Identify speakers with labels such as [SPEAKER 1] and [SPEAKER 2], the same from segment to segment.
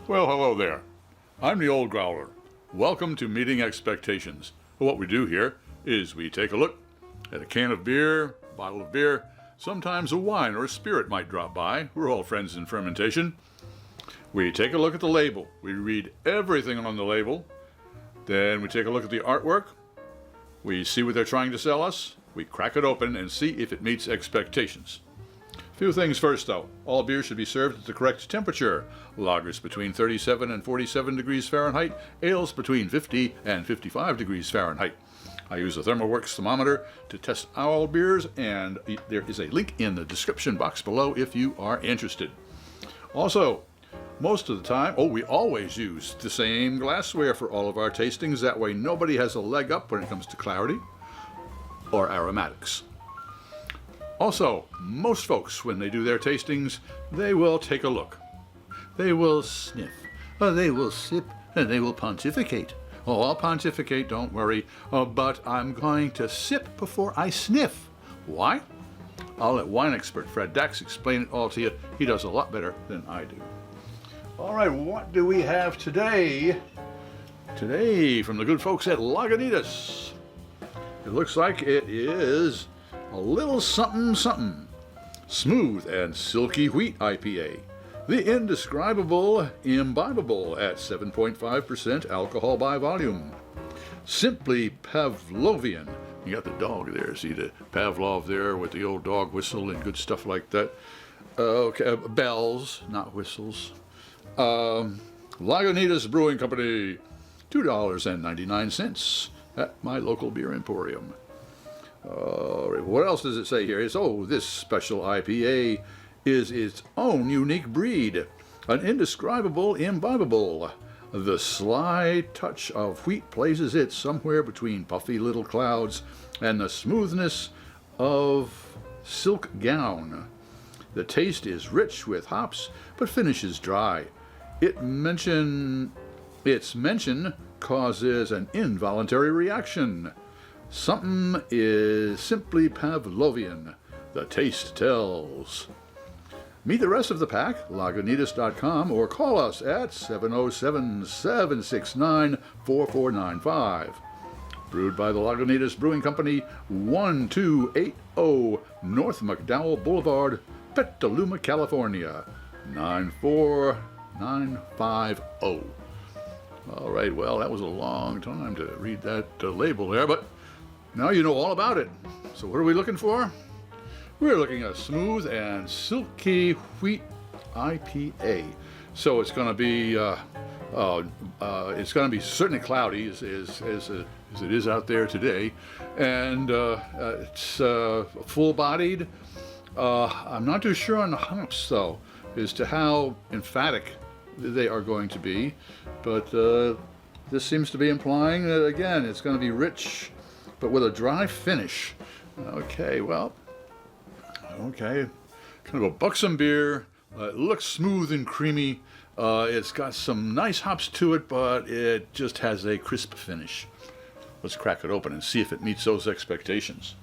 [SPEAKER 1] Well, hello there. I'm the old Growler. Welcome to Meeting Expectations. What we do here is we take a look at a can of beer, bottle of beer, sometimes a wine or a spirit might drop by. We're all friends in fermentation. We take a look at the label. We read everything on the label. Then we take a look at the artwork. We see what they're trying to sell us. We crack it open and see if it meets expectations. Few things first though. All beer should be served at the correct temperature. Lagers between 37 and 47 degrees Fahrenheit. Ales between 50 and 55 degrees Fahrenheit. I use a ThermoWorks thermometer to test all beers, and there is a link in the description box below if you are interested. Also, most of the time, we always use the same glassware for all of our tastings. That way nobody has a leg up when it comes to clarity or aromatics. Also, most folks, when they do their tastings, they will take a look. They will sniff, they will sip, and they will pontificate. I'll pontificate, don't worry, but I'm going to sip before I sniff. Why? I'll let wine expert Fred Dax explain it all to you. He does a lot better than I do. All right, what do we have today? Today, from the good folks at Lagunitas. It looks like it is a Little Sumpin Sumpin, smooth and silky wheat IPA. The indescribable imbibable at 7.5% alcohol by volume. Simply Pavlovian. You got the dog there, see the Pavlov there with the old dog whistle and good stuff like that. Okay, bells, not whistles. Lagunitas Brewing Company, $2.99 at my local beer emporium. What else does it say here? It's, this special IPA is its own unique breed, an indescribable imbibable. The sly touch of wheat places it somewhere between puffy little clouds and the smoothness of silk gown. The taste is rich with hops, but finishes dry. Its mention causes an involuntary reaction. Something is simply Pavlovian. The taste tells. Meet the rest of the pack, Lagunitas.com, or call us at 707-769-4495. Brewed by the Lagunitas Brewing Company, 1280 North McDowell Boulevard, Petaluma, California, 94950. All right, well, that was a long time to read that label there, but now you know all about it. So what are we looking for? We're looking at a smooth and silky wheat IPA. So it's going to be certainly cloudy as it is out there today, and it's full-bodied. I'm not too sure on the hops though, as to how emphatic they are going to be, but this seems to be implying that again it's going to be rich, but with a dry finish. Okay, kind of a buxom beer. It looks smooth and creamy. It's got some nice hops to it, but it just has a crisp finish. Let's crack it open and see if it meets those expectations.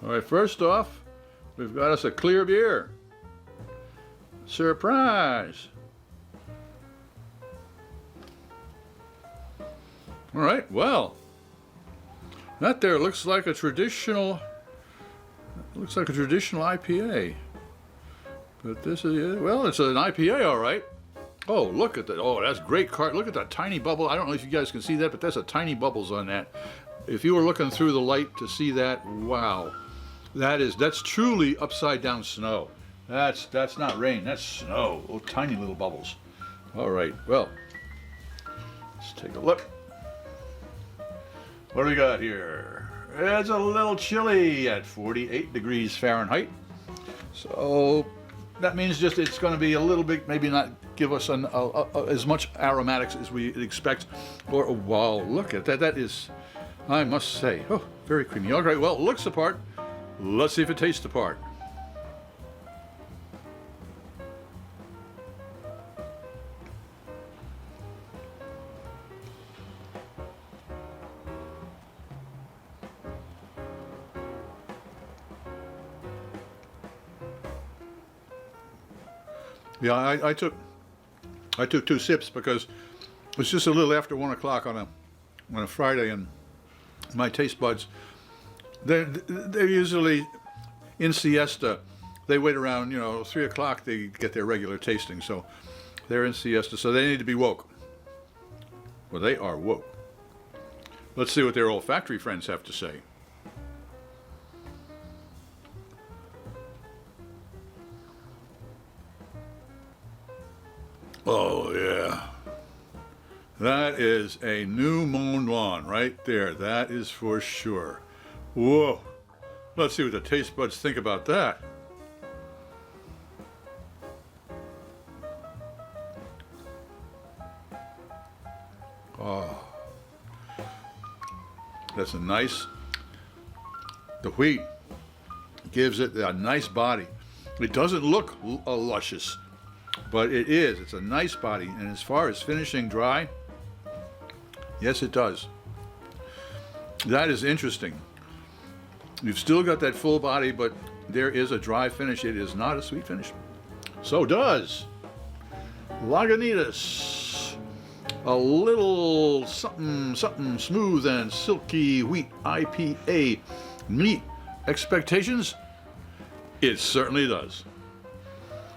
[SPEAKER 1] All right, first off, we've got us a clear beer. Surprise! All right, well, that there looks like a traditional IPA. But this is, well, it's an IPA, all right. Oh, look at that. Oh, that's great cart. Look at that tiny bubble. I don't know if you guys can see that, but that's a tiny bubbles on that. If you were looking through the light to see that, wow. That's truly upside down snow. That's not rain, that's snow. Oh, tiny little bubbles. All right, well, let's take a look. What do we got here? It's a little chilly at 48 degrees Fahrenheit. So that means just it's going to be a little bit, maybe not give us as much aromatics as we expect. Or, wow, look at that. That is, I must say, very creamy. All right, well, it looks the part. Let's see if it tastes the part. Yeah, I took 2 sips because it was just a little after 1 o'clock on a Friday, and my taste buds, they're usually in siesta. They wait around 3 o'clock. They get their regular tasting, so they're in siesta. So they need to be woke. Well, they are woke. Let's see what their olfactory friends have to say. Oh, yeah. That is a new Mon Blanc right there. That is for sure. Whoa. Let's see what the taste buds think about that. Oh. That's a nice, the wheat gives it a nice body. It doesn't look luscious, but it is. It's a nice body. And as far as finishing dry, yes, it does. That is interesting. You've still got that full body, but there is a dry finish. It is not a sweet finish. So does Lagunitas. A little something smooth and silky wheat IPA. Meet expectations? It certainly does.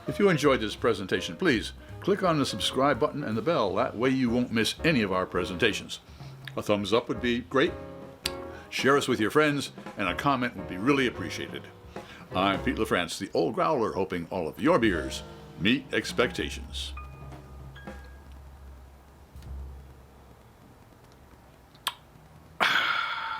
[SPEAKER 1] If you enjoyed this presentation, please click on the subscribe button and the bell. That way you won't miss any of our presentations. A thumbs up would be great. Share us with your friends, and a comment would be really appreciated. I'm Pete LaFrance, the Old Growler, hoping all of your beers meet expectations.